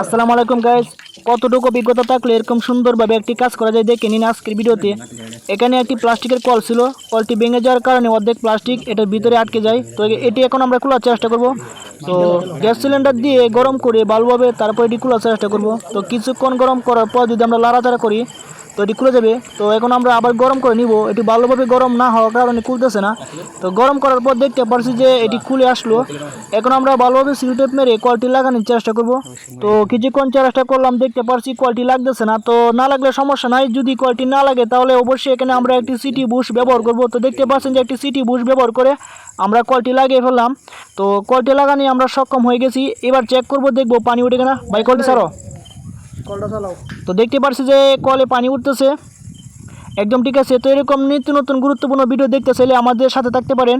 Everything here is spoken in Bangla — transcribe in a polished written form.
আসসালামু আলাইকুম গাইস, কতটুকু অভিজ্ঞতা থাকলে এরকম সুন্দরভাবে একটি কাজ করা যায় দেখে নিন আজকের ভিডিওতে। এখানে একটি প্লাস্টিকের কল ছিল, কলটি ভেঙে যাওয়ার কারণে অর্ধেক প্লাস্টিক এটার ভিতরে আটকে যায়। তো এটি এখন আমরা খোলার চেষ্টা করব। তো গ্যাস সিলিন্ডার দিয়ে গরম করে ভালোভাবে তারপর এটি খোলার চেষ্টা করব। তো কিছুক্ষণ গরম করার পর যদি আমরা লাড়াচাড়া করি তো এটি খুলে যাবে। তো এখন আমরা আবার গরম করে নিব। এটি ভালোভাবে গরম না হওয়ার কারণে খুলতেছে না। তো গরম করার পর দেখতে পারছি যে এটি খুলে আসলো। এখন আমরা ভালোভাবে সিল টেপ মেরে কলটি লাগানোর চেষ্টা করব। তো কিছুক্ষণ চেষ্টা করলাম, দেখতে পারছি কলটি লাগতেছে না। তো না লাগলে সমস্যা নাই, যদি কলটি না লাগে তাহলে অবশ্যই এখানে আমরা একটি সিটি বুশ ব্যবহার করব। তো দেখতে পাচ্ছেন যে একটি সিটি বুশ ব্যবহার করে আমরা কলটি লাগিয়ে ফেললাম। তো কলটি লাগানি আমরা সক্ষম হয়ে গেছি। এবার চেক করব, দেখবো পানি উঠে কিনা। ভাই কলটি ছাড়ো, কলটা চালাও। তো দেখতে পাচ্ছি যে কলে পানি উঠতেছে, একদম ঠিক আছে। তো এরকম নিত্য নতুন গুরুত্বপূর্ণ ভিডিও দেখতে চাইলে আমাদের সাথে থাকতে পারেন।